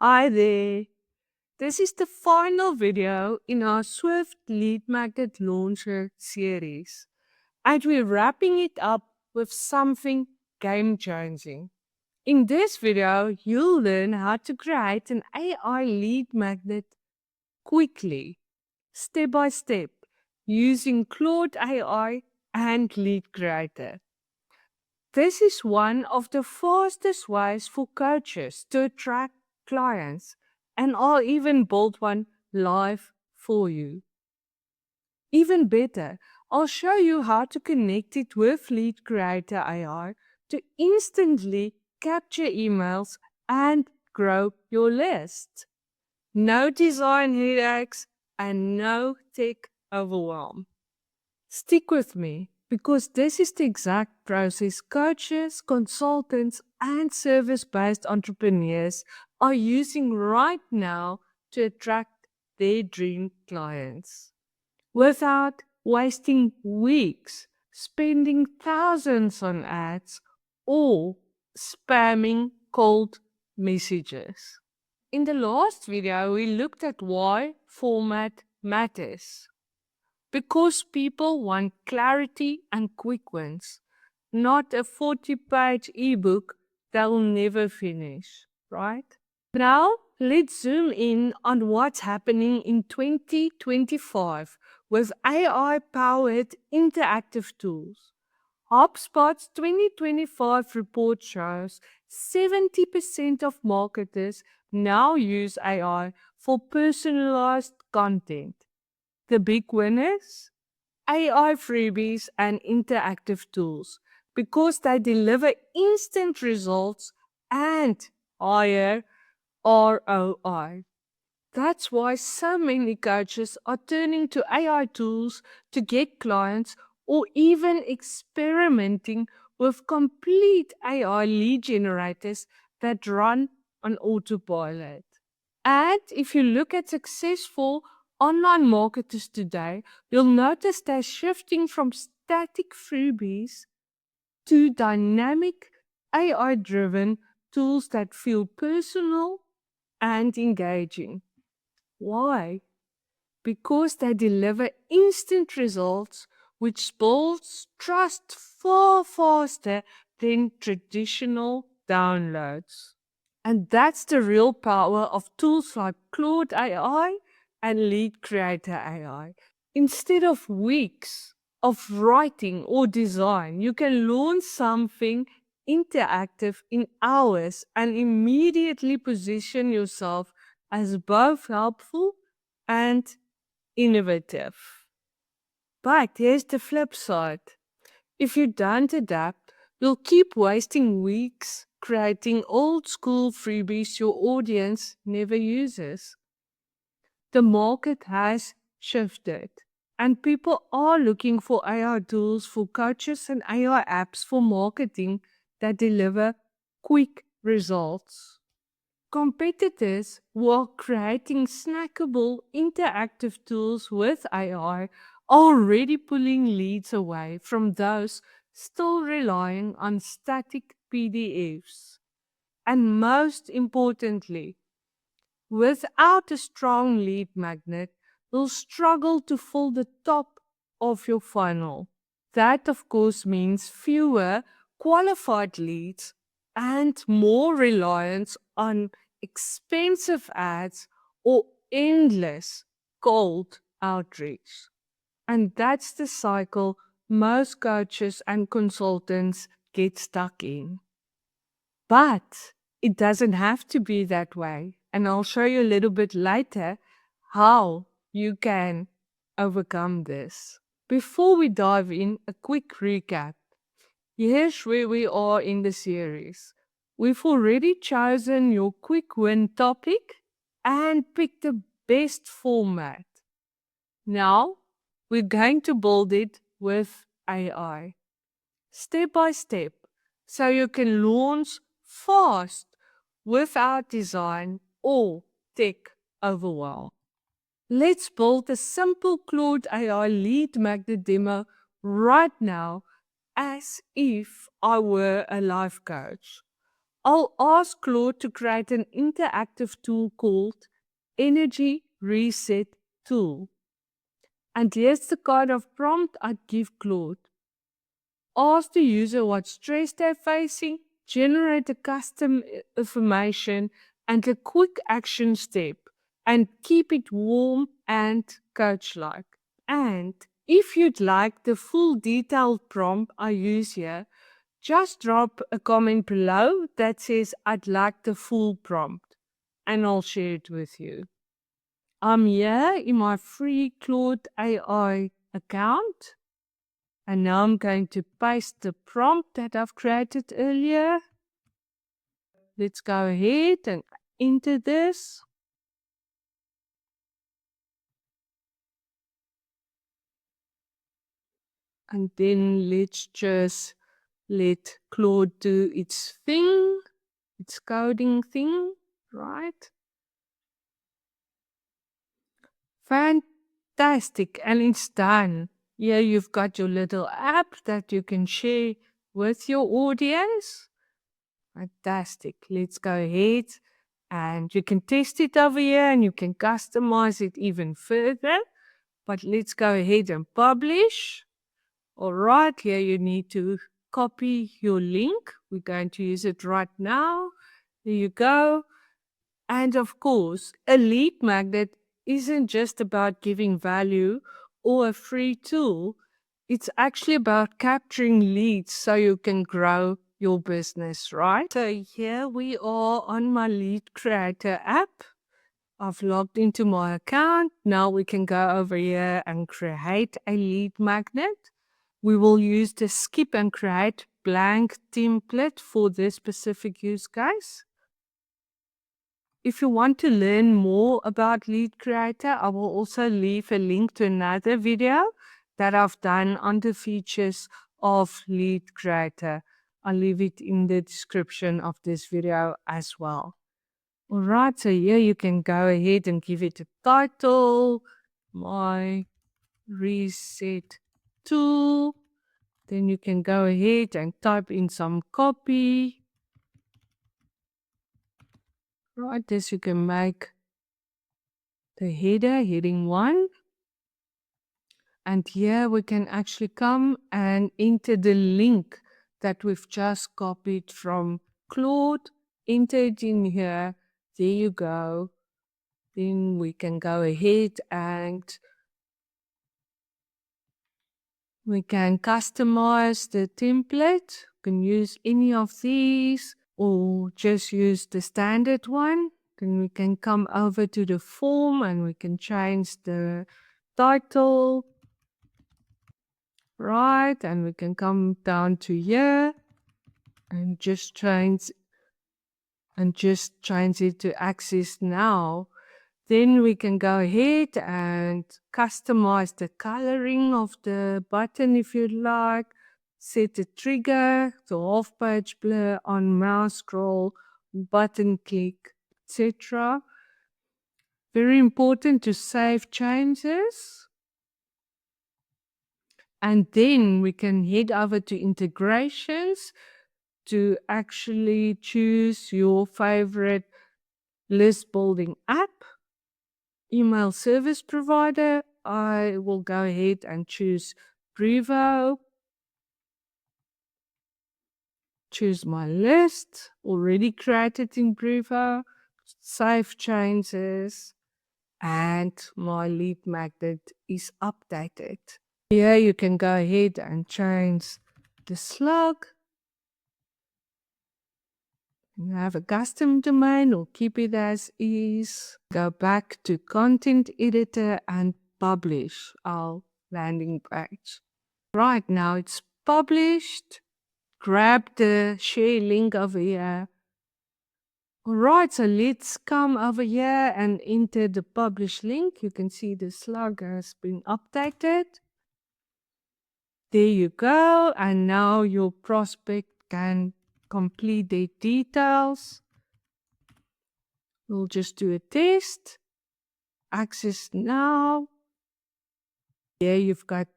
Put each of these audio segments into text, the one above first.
Hi there. This is the final video in our Swift Lead Magnet Launcher series, and we're wrapping it up with something game-changing. In this video, you'll learn how to create an AI lead magnet quickly, step by step, using Claude AI and LeadCreator. This is one of the fastest ways for coaches to attract clients, and I'll even build one live for you. Even better, I'll show you how to connect it with LeadCreator AI to instantly capture emails and grow your list. No design headaches and no tech overwhelm. Stick with me because this is the exact process coaches, consultants, and service-based entrepreneurs are using right now to attract their dream clients without wasting weeks spending thousands on ads or spamming cold messages. In the last video, we looked at why format matters. Because people want clarity and quick wins, not a 40-page ebook they'll never finish, right? Now, let's zoom in on what's happening in 2025 with AI-powered interactive tools. Hubspot's 2025 report shows 70% of marketers now use AI for personalized content. The big winners? AI freebies and interactive tools because they deliver instant results and higher ROI. That's why so many coaches are turning to AI tools to get clients or even experimenting with complete AI lead generators that run on autopilot. And if you look at successful online marketers today, you'll notice they're shifting from static freebies to dynamic AI-driven tools that feel personal and engaging. Why? Because they deliver instant results which builds trust far faster than traditional downloads. And that's the real power of tools like Claude AI and LeadCreator AI. Instead of weeks of writing or design, you can launch something interactive in hours and immediately position yourself as both helpful and innovative. But here's the flip side. If you don't adapt, you'll keep wasting weeks creating old school freebies your audience never uses. The market has shifted, and people are looking for AI tools for coaches and AI apps for marketing that deliver quick results. Competitors who are creating snackable interactive tools with AI are already pulling leads away from those still relying on static PDFs. And most importantly, without a strong lead magnet, you'll struggle to fill the top of your funnel. That, of course, means fewer qualified leads and more reliance on expensive ads or endless cold outreach. And that's the cycle most coaches and consultants get stuck in. But it doesn't have to be that way. And I'll show you a little bit later how you can overcome this. Before we dive in, a quick recap. Here's where we are in the series. We've already chosen your quick win topic and picked the best format. Now, we're going to build it with AI, step by step, so you can launch fast without design or tech overwhelm. Let's build a simple Claude AI lead magnet demo right now as if I were a life coach. I'll ask Claude to create an interactive tool called Energy Reset Tool. And here's the kind of prompt I'd give Claude. Ask the user what stress they're facing, generate a custom information and a quick action step, and keep it warm and coach-like. And if you'd like the full detailed prompt I use here, just drop a comment below that says I'd like the full prompt, and I'll share it with you. I'm here in my free Claude AI account. And now I'm going to paste the prompt that I've created earlier. Let's go ahead and enter this. And then let's just let Claude do its thing, its coding thing, right? Fantastic, and it's done. Here you've got your little app that you can share with your audience. Fantastic. Let's go ahead and you can test it over here and you can customize it even further. But let's go ahead and publish. All right, here you need to copy your link. We're going to use it right now. There you go. And of course, a lead magnet isn't just about giving value or a free tool. It's actually about capturing leads so you can grow your business, right? So here we are on my LeadCreator app. I've logged into my account. Now we can go over here and create a lead magnet. We will use the skip and create blank template for this specific use case. If you want to learn more about LeadCreator, I will also leave a link to another video that I've done on the features of LeadCreator. I'll leave it in the description of this video as well. Alright, so here you can go ahead and give it a title, my reset tool. Then you can go ahead and type in some copy. Right, this you can make the header, heading 1. And here we can actually come and enter the link that we've just copied from Claude. Enter it in here. There you go. Then we can go ahead and we can customize the template. You can use any of these or just use the standard one. Then we can come over to the form and we can change the title. Right, and we can come down to here and just change it to access now. Then we can go ahead and customize the coloring of the button if you'd like. Set the trigger, the half page blur on mouse scroll, button click, etc. Very important to save changes. And then we can head over to integrations to actually choose your favorite list building app. Email service provider, I will go ahead and choose Brevo. Choose my list, already created in Brevo. Save changes, and my lead magnet is updated. Here you can go ahead and change the slug. You have a custom domain or keep it as is. Go back to content editor and publish our landing page. Right now it's published. Grab the share link over here. Alright, so let's come over here and enter the publish link. You can see the slug has been updated. There you go, and now your prospect can complete their details. We'll just do a test. Access now. Here you've got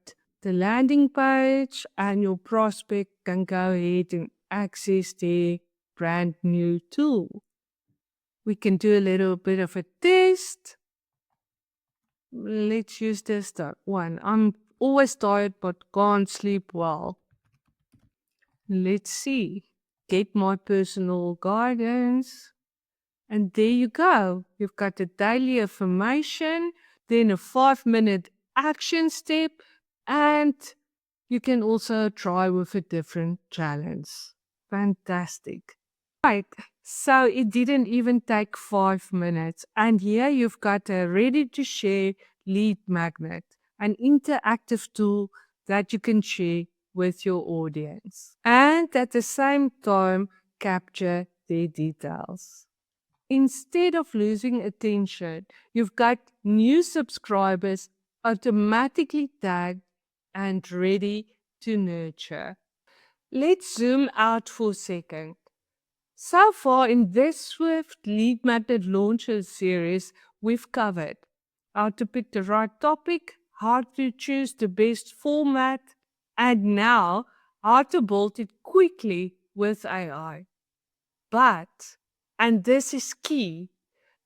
the landing page and your prospect can go ahead and access their brand new tool. We can do a little bit of a test. Let's use this one. I'm always tired but can't sleep well. Let's see. Get my personal guidance. And there you go. You've got a daily affirmation, then a 5-minute action step, and you can also try with a different challenge. Fantastic. Right. So it didn't even take 5 minutes. And here you've got a ready to share lead magnet, an interactive tool that you can share with your audience. And at the same time, capture their details. Instead of losing attention, you've got new subscribers automatically tagged and ready to nurture. Let's zoom out for a second. So far in this Swift Lead Magnet Launcher series, we've covered how to pick the right topic, how to choose the best format, and now how to build it quickly with AI. But, and this is key,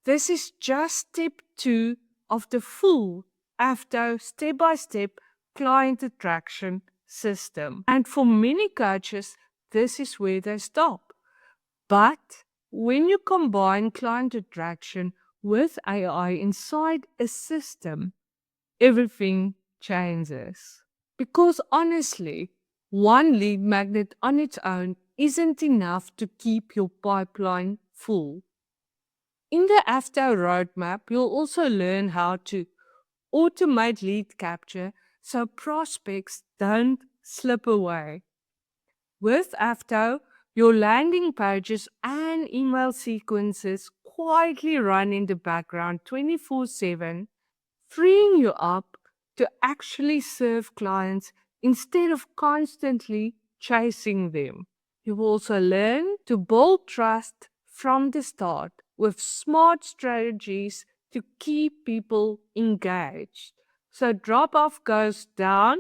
this is just step 2 of the full AVTO step-by-step client attraction system. And for many coaches, this is where they stop. But when you combine client attraction with AI inside a system, everything changes. Because honestly, one lead magnet on its own isn't enough to keep your pipeline full. In the AVTO roadmap, you'll also learn how to automate lead capture so prospects don't slip away. With AVTO, your landing pages and email sequences quietly run in the background 24/7, freeing you up to actually serve clients instead of constantly chasing them. You will also learn to build trust from the start with smart strategies to keep people engaged. So drop off goes down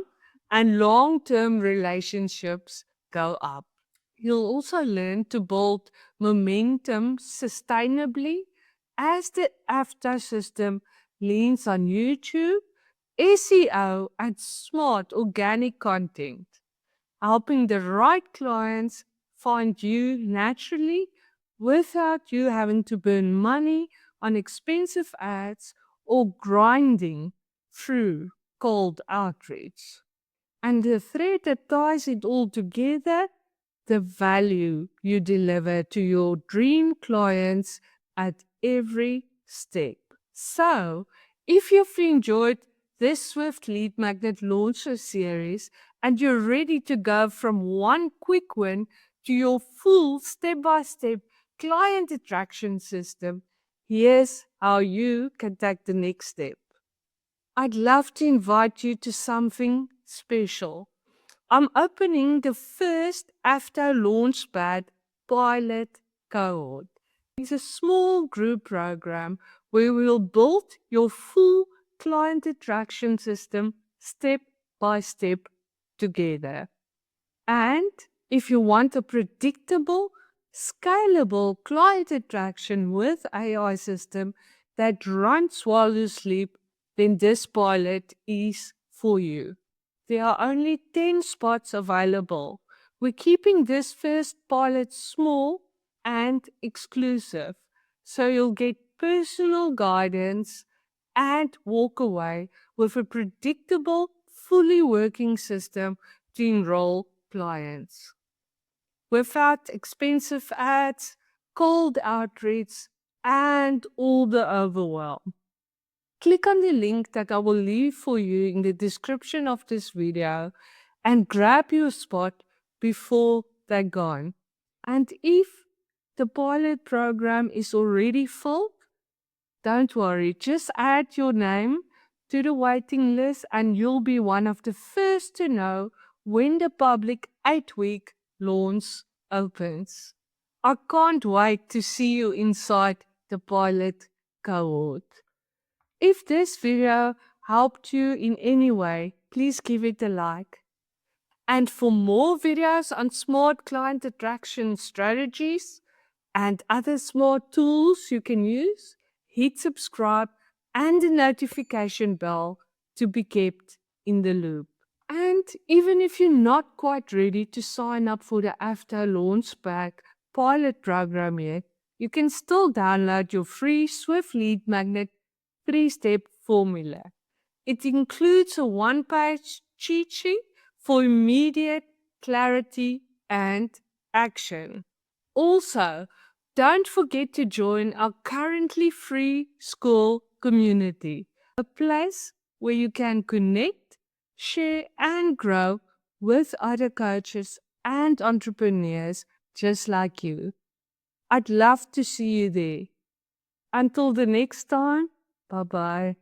and long-term relationships go up. You'll also learn to build momentum sustainably as the AVTO system leans on YouTube, SEO, and smart organic content, helping the right clients find you naturally without you having to burn money on expensive ads or grinding through cold outreach. And the thread that ties it all together, the value you deliver to your dream clients at every step. So, if you've enjoyed this Swift Lead Magnet Launcher series and you're ready to go from one quick win to your full step-by-step client attraction system, here's how you can take the next step. I'd love to invite you to something special. I'm opening the first AVTO Launchpad pilot cohort. It's a small group program where we'll build your full client attraction system step by step together. And if you want a predictable, scalable client attraction with AI system that runs while you sleep, then this pilot is for you. There are only 10 spots available. We're keeping this first pilot small and exclusive, so you'll get personal guidance and walk away with a predictable, fully working system to enroll clients. Without expensive ads, cold outreach, and all the overwhelm. Click on the link that I will leave for you in the description of this video and grab your spot before they're gone. And if the pilot program is already full, don't worry, just add your name to the waiting list and you'll be one of the first to know when the public 8-week launch opens. I can't wait to see you inside the pilot cohort. If this video helped you in any way, please give it a like. And for more videos on smart client attraction strategies and other smart tools you can use, hit subscribe and the notification bell to be kept in the loop. And even if you're not quite ready to sign up for the AVTO Launchpad pilot program yet, you can still download your free Swift Lead Magnet 3-step formula. It includes a one-page cheat sheet for immediate clarity and action. Also, don't forget to join our currently free school community, a place where you can connect, share, and grow with other coaches and entrepreneurs just like you. I'd love to see you there. Until the next time, bye bye.